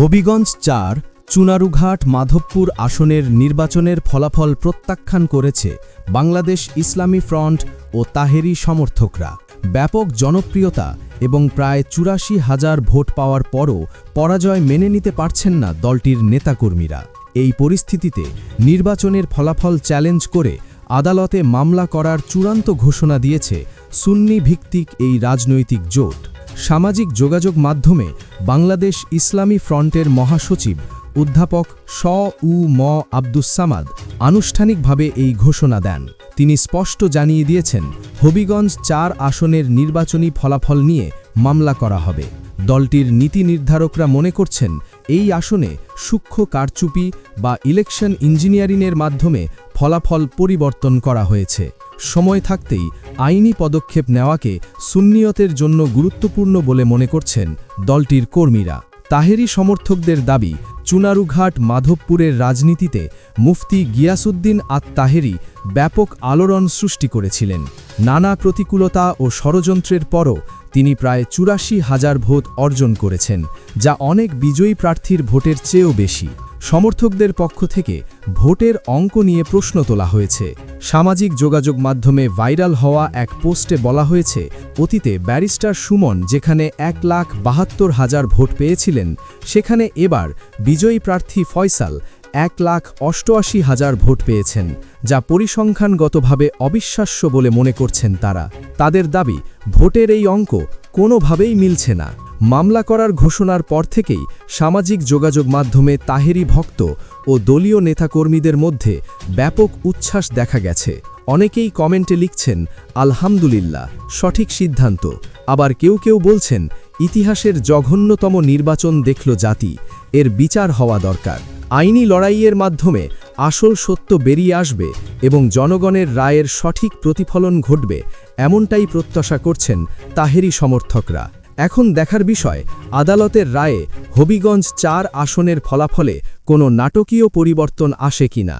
হবিগঞ্জ ৪ চুনারুঘাট মাধবপুর আসনের নির্বাচনের ফলাফল প্রত্যাখ্যান করেছে বাংলাদেশ ইসলামী ফ্রন্ট ও তাহেরি সমর্থকরা। ব্যাপক জনপ্রিয়তা এবং প্রায় ৮৪,০০০ ভোট পাওয়ার পরও পরাজয় মেনে নিতে পারছেন না দলটির নেতাকর্মীরা। এই পরিস্থিতিতে নির্বাচনের ফলাফল চ্যালেঞ্জ করে আদালতে মামলা করার চূড়ান্ত ঘোষণা দিয়েছে সুন্নি ভিত্তিক এই রাজনৈতিক জোট। সামাজিক যোগাযোগ মাধ্যমে বাংলাদেশ ইসলামী ফ্রন্টের মহাসচিব অধ্যাপক ম আব্দুস সামাদ আনুষ্ঠানিকভাবে এই ঘোষণা দেন। তিনি স্পষ্ট জানিয়ে দিয়েছেন, হবিগঞ্জ ৪ আসনের নির্বাচনী ফলাফল নিয়ে মামলা করা হবে। দলটির নীতি নির্ধারকরা মনে করছেন, এই আসনে সূক্ষ্ম কারচুপি বা ইলেকশন ইঞ্জিনিয়ারিংয়ের মাধ্যমে ফলাফল পরিবর্তন করা হয়েছে। সময় থাকতেই আইনি পদক্ষেপ নেওয়াকে সুন্নিয়তের জন্য গুরুত্বপূর্ণ বলে মনে করছেন দলটির কর্মীরা। তাহেরি সমর্থকদের দাবি, চুনারুঘাট মাধবপুরের রাজনীতিতে মুফতি গিয়াসউদ্দিন আত-তাহেরি ব্যাপক আলোড়ন সৃষ্টি করেছিলেন। নানা প্রতিকূলতা ও ষড়যন্ত্রের পরও তিনি প্রায় ৮৪,০০০ ভোট অর্জন করেছেন, যা অনেক বিজয়ী প্রার্থীর ভোটের চেয়েও বেশি। সমর্থকদের পক্ষ থেকে ভোটের অঙ্ক নিয়ে প্রশ্ন তোলা হয়েছে। সামাজিক যোগাযোগ মাধ্যমে ভাইরাল হওয়া এক পোস্টে বলা হয়েছে, অতীতে ব্যারিস্টার সুমন যেখানে ১,৭২,০০০ ভোট পেয়েছিলেন, সেখানে এবার বিজয়ী প্রার্থী ফয়সাল ১,৮৮,০০০ ভোট পেয়েছেন, যা পরিসংখ্যানগতভাবে অবিশ্বাস্য বলে মনে করছেন তারা। তাদের দাবি, ভোটের এই অঙ্ক কোনোভাবেই মিলছে না। মামলা করার ঘোষণার পর থেকেই সামাজিক যোগাযোগ মাধ্যমে তাহেরি ভক্ত ও দলীয় নেতাকর্মীদের মধ্যে ব্যাপক উচ্ছ্বাস দেখা গেছে। অনেকেই কমেন্টে লিখছেন, আলহামদুলিল্লাহ, সঠিক সিদ্ধান্ত। আবার কেউ কেউ বলছেন, ইতিহাসের জঘন্যতম নির্বাচন দেখল জাতি, এর বিচার হওয়া দরকার। আইনি লড়াইয়ের মাধ্যমে আসল সত্য বেরিয়ে আসবে এবং জনগণের রায়ের সঠিক প্রতিফলন ঘটবে, এমনটাই প্রত্যাশা করছেন তাহেরি সমর্থকরা। এখন দেখার বিষয়, আদালতের রায়ে হবিগঞ্জ ৪ আসনের ফলাফলে কোনো নাটকীয় পরিবর্তন আসে কিনা।